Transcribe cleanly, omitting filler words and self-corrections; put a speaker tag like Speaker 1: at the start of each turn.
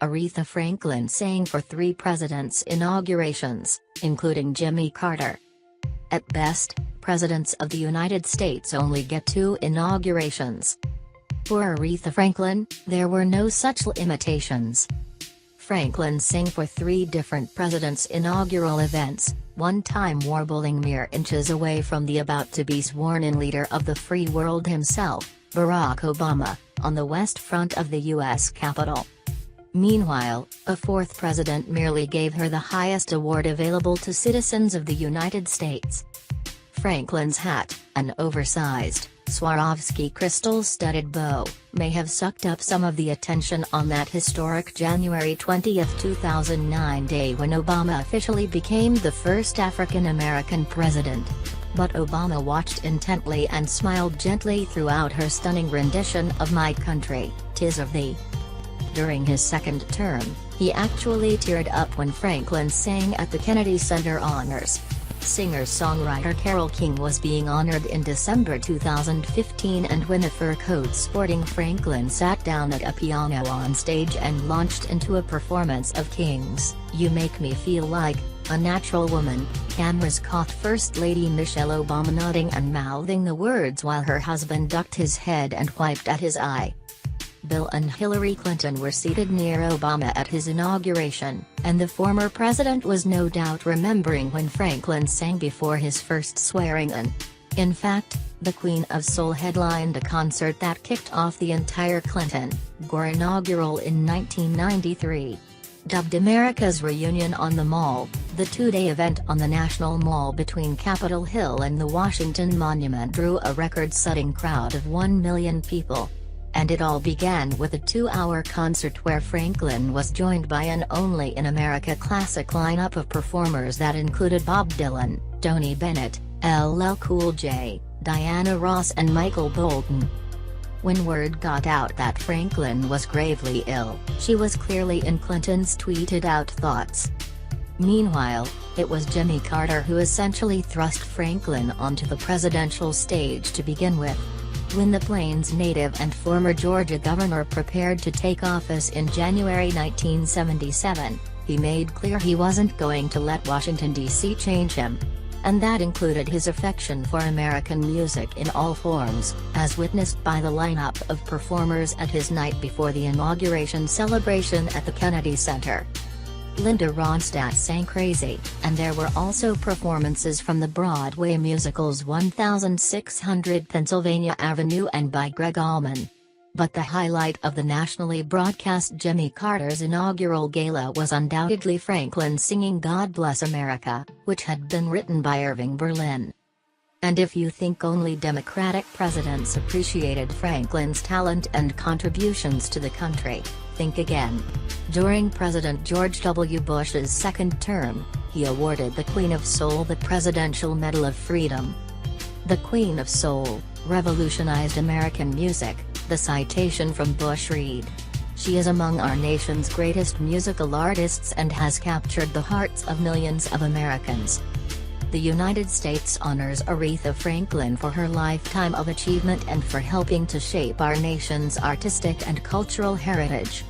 Speaker 1: Aretha Franklin sang for 3 presidents' inaugurations, including Jimmy Carter. At best, presidents of the United States only get 2 inaugurations. For Aretha Franklin, there were no such limitations. Franklin sang for 3 different presidents' inaugural events, one time warbling mere inches away from the about-to-be sworn-in leader of the free world himself, Barack Obama, on the west front of the U.S. Capitol. Meanwhile, a 4th president merely gave her the highest award available to citizens of the United States. Franklin's hat, an oversized, Swarovski crystal-studded bow, may have sucked up some of the attention on that historic January 20, 2009 day when Obama officially became the first African-American president. But Obama watched intently and smiled gently throughout her stunning rendition of "My Country, 'Tis of Thee." During his second term, he actually teared up when Franklin sang at the Kennedy Center Honors. Singer-songwriter Carole King was being honored in December 2015, and when a fur coat sporting Franklin sat down at a piano on stage and launched into a performance of King's "You Make Me Feel Like a Natural Woman," cameras caught First Lady Michelle Obama nodding and mouthing the words while her husband ducked his head and wiped at his eye. Bill and Hillary Clinton were seated near Obama at his inauguration, and the former president was no doubt remembering when Franklin sang before his first swearing-in. In fact, the Queen of Soul headlined a concert that kicked off the entire Clinton-Gore inaugural in 1993. Dubbed America's Reunion on the Mall, the 2-day event on the National Mall between Capitol Hill and the Washington Monument drew a record-setting crowd of 1 million people. And it all began with a 2-hour concert where Franklin was joined by an only-in-America classic lineup of performers that included Bob Dylan, Tony Bennett, LL Cool J, Diana Ross and Michael Bolton. When word got out that Franklin was gravely ill, she was clearly in Clinton's tweeted-out thoughts. Meanwhile, it was Jimmy Carter who essentially thrust Franklin onto the presidential stage to begin with. When the Plains native and former Georgia governor prepared to take office in January 1977, he made clear he wasn't going to let Washington, D.C. change him. And that included his affection for American music in all forms, as witnessed by the lineup of performers at his night before the inauguration celebration at the Kennedy Center. Linda Ronstadt sang "Crazy," and there were also performances from the Broadway musicals 1600 Pennsylvania Avenue and by Greg Allman. But the highlight of the nationally broadcast Jimmy Carter's inaugural gala was undoubtedly Franklin singing "God Bless America," which had been written by Irving Berlin. And if you think only Democratic presidents appreciated Franklin's talent and contributions to the country, think again. During President George W. Bush's second term, he awarded the Queen of Soul the Presidential Medal of Freedom. The Queen of Soul revolutionized American music, the citation from Bush read. She is among our nation's greatest musical artists and has captured the hearts of millions of Americans. The United States honors Aretha Franklin for her lifetime of achievement and for helping to shape our nation's artistic and cultural heritage.